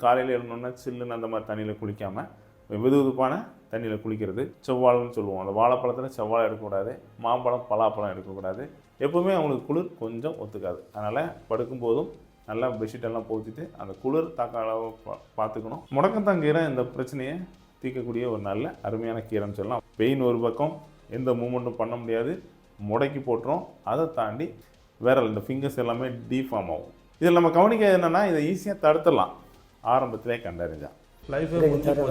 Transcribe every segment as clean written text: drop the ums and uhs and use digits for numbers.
காலையில் எழுந்தோன்னா சில்லுன்னு அந்த மாதிரி தண்ணியில் குளிக்காமல் வெதுவெதுப்பான தண்ணியில் குளிக்கிறது. செவ்வாழைன்னு சொல்லுவோம், அந்த வாழைப்பழத்தில் செவ்வாழை எடுக்கக்கூடாது, மாம்பழம் பலாப்பழம் எடுக்கக்கூடாது. எப்போவுமே அவங்களுக்கு குளிர் கொஞ்சம் ஒத்துக்காது. அதனால் படுக்கும்போதும் நல்லா பெட்ஷீட்டெல்லாம் போத்திட்டு அந்த குளிர் தாக்க அளவு பார்த்துக்கணும். முடக்கத்தாங்கீரை இந்த பிரச்சனையை தீர்க்கக்கூடிய ஒரு நல்ல அருமையான கீரைன்னு சொல்லலாம். பெயின் ஒரு பக்கம், எந்த மூமெண்ட்டும் பண்ண முடியாது, முடக்கி போட்டுரும். அதை தாண்டி விரல் இந்த ஃபிங்கர்ஸ் எல்லாமே டீஃபார்ம் ஆகும். இதில் நம்ம கவனிக்க என்னென்னா, இதை ஈஸியாக தடுத்துடலாம் ஆரம்பத்திலே கண்டறிஞ்சா. லைஃப்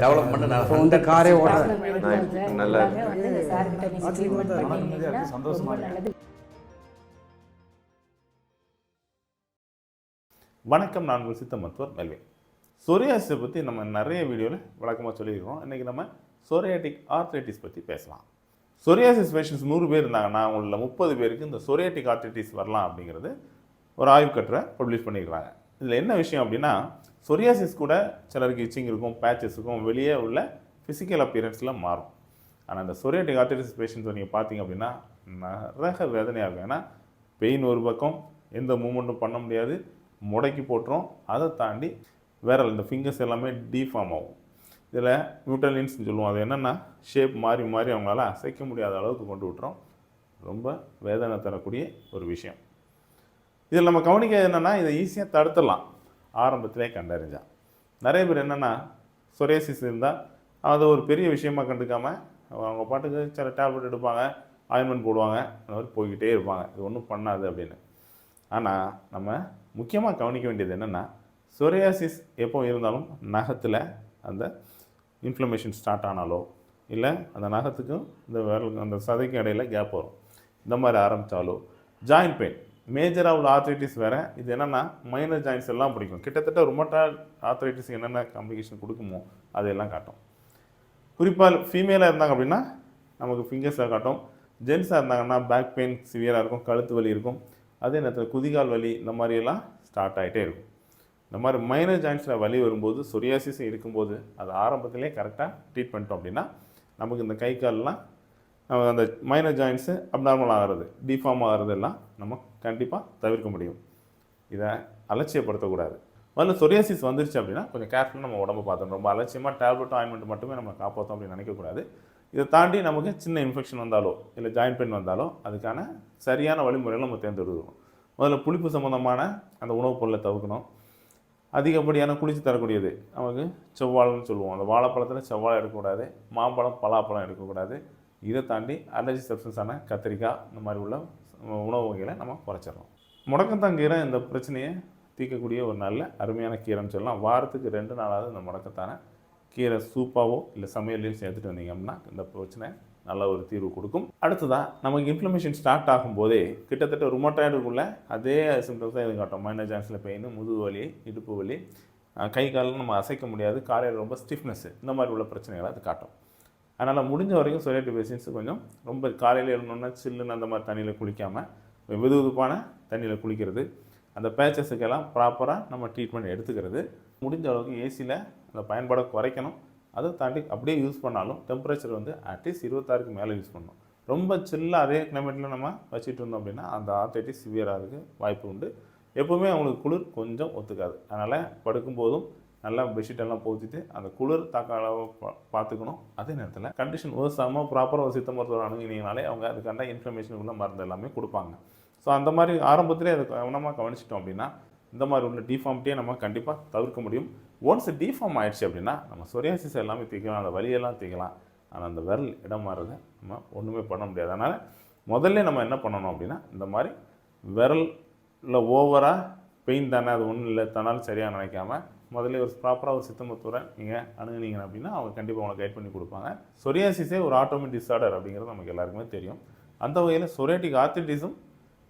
டெவலப் பண்ண நான் வந்து காரே ஓட்டுறேன். நல்லா சந்தோஷமா இருக்கு. வணக்கம், நான் உங்கள் சித்த மருத்துவர் மெல்வின். சொரியாசிஸை பற்றி நம்ம நிறைய வீடியோவில் விளக்கமாக சொல்லியிருக்கிறோம். இன்றைக்கி நம்ம சொரியாட்டிக் ஆர்த்ரைட்டிஸ் பற்றி பேசலாம். சொரியாசிஸ் பேஷண்ட்ஸ் 100 பேர் இருந்தாங்கன்னா அவங்களில் 30 பேருக்கு இந்த சொரியாட்டிக் ஆர்த்ரைட்டிஸ் வரலாம் அப்படிங்கிறது ஒரு ஆய்வு கட்டுரை பப்ளிஷ் பண்ணியிருக்கிறாங்க. இதில் என்ன விஷயம் அப்படின்னா, சொரியாசிஸ் கூட சிலருக்கு இச்சிங் இருக்கும், பேச்சஸ் இருக்கும், வெளியே உள்ள ஃபிசிக்கல் அப்பியரன்ஸில் மாறும். ஆனால் இந்த சொரியாட்டிக் ஆர்த்ரைட்டிஸ் பேஷண்ட்ஸை நீங்கள் பார்த்தீங்க அப்படின்னா நிறைய வேதனையாகும். ஏன்னா பெயின் ஒரு பக்கம், எந்த மூமெண்ட்டும் பண்ண முடியாது, முடக்கி போட்டுரும். அதை தாண்டி விரல் இந்த ஃபிங்கர்ஸ் எல்லாமே டீஃபார்ம் ஆகும். இதில் மியூட்டலின்ஸ்னு சொல்லுவோம். அது என்னென்னா ஷேப் மாறி மாறி அவங்களால அசைக்க முடியாத அளவுக்கு கொண்டு விட்டுரும். ரொம்ப வேதனை தரக்கூடிய ஒரு விஷயம். இதில் நம்ம கவனிக்க என்னென்னா, இதை ஈஸியாக தடுத்துடலாம் ஆரம்பத்திலே கண்டறிஞ்சா. நிறைய பேர் என்னென்னா, சொரியாசிஸ் இருந்தால் அதை ஒரு பெரிய விஷயமாக கண்டுக்காமல் அவங்க பாட்டுக்கு சில டேப்லெட் எடுப்பாங்க, ஆயின்மெண்ட் போடுவாங்க, அந்த மாதிரி போய்கிட்டே இருப்பாங்க, இது ஒன்றும் பண்ணாது அப்படின்னு. ஆனால் நம்ம முக்கியமாக கவனிக்க வேண்டியது என்னென்னா, சொரியாசிஸ் எப்போ இருந்தாலும் நகத்தில் அந்த இன்ஃப்ளமேஷன் ஸ்டார்ட் ஆனாலோ, இல்லை அந்த நகத்துக்கும் இந்த விரலுக்கும் அந்த சதைக்கும் இடையில கேப் வரும், இந்த மாதிரி ஆரம்பித்தாலோ, ஜாயின்ட் பெயின் மேஜராக உள்ள ஆர்த்ரைட்டிஸ் வேறு. இது என்னென்னா மைனர் ஜாயின்ட்ஸ் எல்லாம் பிடிக்கும். கிட்டத்தட்ட ருமட்டாய்டு ஆர்த்ரைட்டிஸ் என்னென்ன காம்ப்ளிகேஷன் கொடுக்குமோ அதையெல்லாம் காட்டும். குறிப்பாக ஃபீமேலாக இருந்தாங்க அப்படின்னா நமக்கு ஃபிங்கர்ஸாக காட்டும். ஜென்ஸாக இருந்தாங்கன்னா பேக் பெயின் சிவியராக இருக்கும், கழுத்து வலி இருக்கும், அதே நேரத்தில் குதிகால் வலி இந்த மாதிரியெல்லாம் ஸ்டார்ட் ஆகிட்டே இருக்கும். இந்த மாதிரி மைனர் ஜாயின்ஸில் வலி வரும்போது, சொரியாசிஸ் இருக்கும்போது அது ஆரம்பத்திலே கரெக்டாக ட்ரீட் பண்ணிட்டோம் அப்படின்னா நமக்கு இந்த கை கால்லாம் அந்த மைனர் ஜாயின்ஸு அப்நார்மல் ஆகிறது, டிஃபார்ம் ஆகிறது எல்லாம் நம்ம கண்டிப்பாக தவிர்க்க முடியும். இதை அலட்சியப்படுத்தக்கூடாது. முதல்ல சொரியாசிஸ் வந்துருச்சு அப்படின்னா கொஞ்சம் கேர்ஃபுல்லாக நம்ம உடம்பு பார்த்துக்கணும். ரொம்ப அலட்சியமாக டேப்லெட் ஆயின்மெண்ட் மட்டுமே நம்ம காப்பாற்றோம் அப்படின்னு நினைக்கக்கூடாது. இதை தாண்டி நமக்கு சின்ன இன்ஃபெக்ஷன் வந்தாலோ இல்லை ஜாயின்ட் பெயின் வந்தாலோ அதுக்கான சரியான வழிமுறைகளை நம்ம தேர்ந்தெடுக்கணும். முதல்ல புளிப்பு சம்மந்தமான அந்த உணவுப் பொருளை தவிர்க்கணும். அதிகப்படியான குளிச்சு தரக்கூடியது நமக்கு செவ்வாழைன்னு சொல்லுவோம், அந்த வாழைப்பழத்தில் செவ்வாழை எடுக்கக்கூடாது, மாம்பழம் பலாப்பழம் எடுக்கக்கூடாது. இதை தாண்டி அலர்ஜி சப்ஸ்டன்ஸான கத்திரிக்காய் இந்த மாதிரி உள்ள உணவு வகைகளை நம்ம குறைச்சிடலாம். முடக்கத்தாங்கீரை இந்த பிரச்சனையை தீர்க்கக்கூடிய ஒரு நல்ல அருமையான கீரைன்னு சொல்லலாம். வாரத்துக்கு 2 நாளாவது இந்த முடக்கத்தான கீரை சூப்பாவோ இல்லை சமையலையும் சேர்த்துட்டு வந்தீங்க அப்படின்னா இந்த பிரச்சனை நல்ல ஒரு தீர்வு கொடுக்கும். அடுத்ததான் நமக்கு இன்ஃப்ளமேஷன் ஸ்டார்ட் ஆகும்போதே கிட்டத்தட்ட ருமட்டாய்டுக்குள்ளே அதே சிம்டம்ஸ் தான் இது காட்டும். மைனர் ஜாயின்ஸில் பெயின், முதுகு வலி, இடுப்பு வலி, கை காலில் நம்ம அசைக்க முடியாது, காலையில் ரொம்ப ஸ்டிஃப்னஸ்ஸு, இந்த மாதிரி உள்ள பிரச்சனைகளை அது காட்டும். அதனால் முடிஞ்ச வரைக்கும் சொரியாட்டிக் பேஷண்ட்ஸ் கொஞ்சம் ரொம்ப காலையில் எழுந்தோன்னா சில்லுன்னு அந்த மாதிரி தண்ணியில் குளிக்காமல் வெதுவெதுப்பான தண்ணியில் குளிக்கிறது, அந்த பேச்சஸுக்கெல்லாம் ப்ராப்பராக நம்ம ட்ரீட்மெண்ட் எடுத்துக்கிறது. முடிஞ்ச அளவுக்கு ஏசியில் அந்த பயன்பாடை குறைக்கணும். அதை தாண்டி அப்படியே யூஸ் பண்ணாலும் டெம்பரேச்சர் வந்து அட்லீஸ்ட் 26க்கு மேலே யூஸ் பண்ணணும். ரொம்ப சில்லாக அதே கிளைமேட்டில் நம்ம வச்சுட்டு இருந்தோம் அப்படின்னா அந்த ஆர்த்ரைட்டிஸ் சிவியராக வாய்ப்பு உண்டு. எப்போவுமே அவங்களுக்கு குளிர் கொஞ்சம் ஒத்துக்காது. அதனால் படுக்கும்போதும் நல்லா பெட்ஷீட்டெல்லாம் போத்திட்டு அந்த குளிர் தாக்க அளவு பார்த்துக்கணும். அதே நேரத்தில் கண்டிஷன் ஓசாமல் ப்ராப்பராக ஒரு சித்த மருத்துவர் அணுகினீங்கனாலே அவங்க அதுக்கான இன்ஃப்ளமேஷன் உள்ள மருந்து எல்லாமே கொடுப்பாங்க. ஸோ அந்த மாதிரி ஆரம்பத்திலே அதை கவனமாக கவனிச்சிட்டோம் அப்படின்னா இந்த மாதிரி உள்ள டிஃபார்மிட்டியை நம்ம கண்டிப்பாக தவிர்க்க முடியும். ஒன்ஸ் டிஃபார்ம் ஆகிடுச்சு அப்படின்னா நம்ம சொரியாசிஸ் எல்லாமே தீர்க்கலாம், அந்த வலியெல்லாம் தீர்க்கலாம். ஆனால் அந்த விரல் இடம் மாறுறதை நம்ம ஒன்றுமே பண்ண முடியாது. அதனால் முதல்ல நம்ம என்ன பண்ணணும் அப்படின்னா, இந்த மாதிரி விரலில் ஓவராக பெயின் தானே, அது ஒன்றும் இல்லை, தன்னாலும் சரியாக நினைக்காம முதல்ல ஒரு ப்ராப்பராக ஒரு சித்த மருத்துவரை நீங்கள் அணுகுனீங்க அப்படின்னா அவங்க கண்டிப்பாக அவங்களை கைட் பண்ணி கொடுப்பாங்க. சொரியாசிஸே ஒரு ஆட்டோமிக் டிஸார்டர் அப்படிங்கிறது நமக்கு எல்லாருக்குமே தெரியும். அந்த வகையில் சொரியாட்டிக் ஆர்த்ரைட்டிஸும்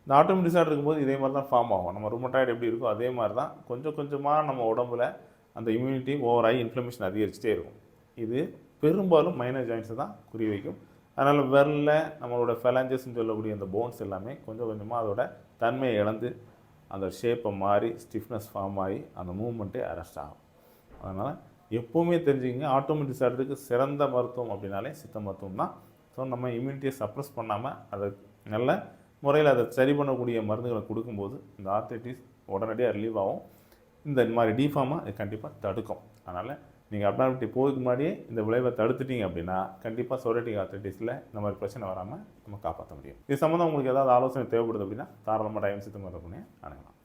இந்த ஆட்டோமிக் டிஸார்டர் இருக்கும்போது இதே மாதிரி தான் ஃபார்ம் ஆகும். நம்ம ருமட்டாய்டு எப்படி இருக்கோ அதே மாதிரி தான் கொஞ்சம் கொஞ்சமாக நம்ம உடம்புல அந்த இம்யூனிட்டி ஓவராகி இன்ஃப்ளமேஷன் அதிகரிச்சுட்டே இருக்கும். இது பெரும்பாலும் மைனர் ஜாயின்ஸை தான் குறி வைக்கும். அதனால் விரலில் நம்மளோட ஃபெலாஞ்சஸ்ன்னு சொல்லக்கூடிய அந்த போன்ஸ் எல்லாமே கொஞ்சம் கொஞ்சமாக அதோட தன்மையை இழந்து அந்த ஷேப்பை மாறி ஸ்டிஃப்னஸ் ஃபார்ம் ஆகி அந்த மூவ்மெண்ட்டே அரெஸ்ட் ஆகும். அதனால் எப்போவுமே தெரிஞ்சுக்கிங்க, ஆட்டோமிக் டிஸார்டருக்கு சிறந்த மருத்துவம் அப்படின்னாலே சித்த மருத்துவம் தான். ஸோ நம்ம இம்யூனிட்டியை சப்ரஸ் பண்ணாமல் அதை நல்ல முறையில் அதை சரி பண்ணக்கூடிய மருந்துகளை கொடுக்கும்போது இந்த ஆர்த்ரைட்டிஸ் உடனடியாக ரிலீவ் ஆகும். இந்த மாதிரி டிஃபார்மாக இது கண்டிப்பாக தடுக்கும். அதனால் நீங்கள் அப்னார்மாலிட்டி போகிறதுக்கு முன்னாடியே இந்த விளைவை தடுத்துட்டீங்க அப்படின்னா கண்டிப்பாக சோரியாட்டிக் ஆர்த்ரைட்டிஸில் இந்த மாதிரி பிரச்சனை வராமல் நம்ம காப்பாற்ற முடியும். இது சம்மந்தம் உங்களுக்கு ஏதாவது ஆலோசனை தேவைப்படுது அப்படின்னா தாராளமாக டைம் சித்த மருத்துவமனையை அணுகலாம்.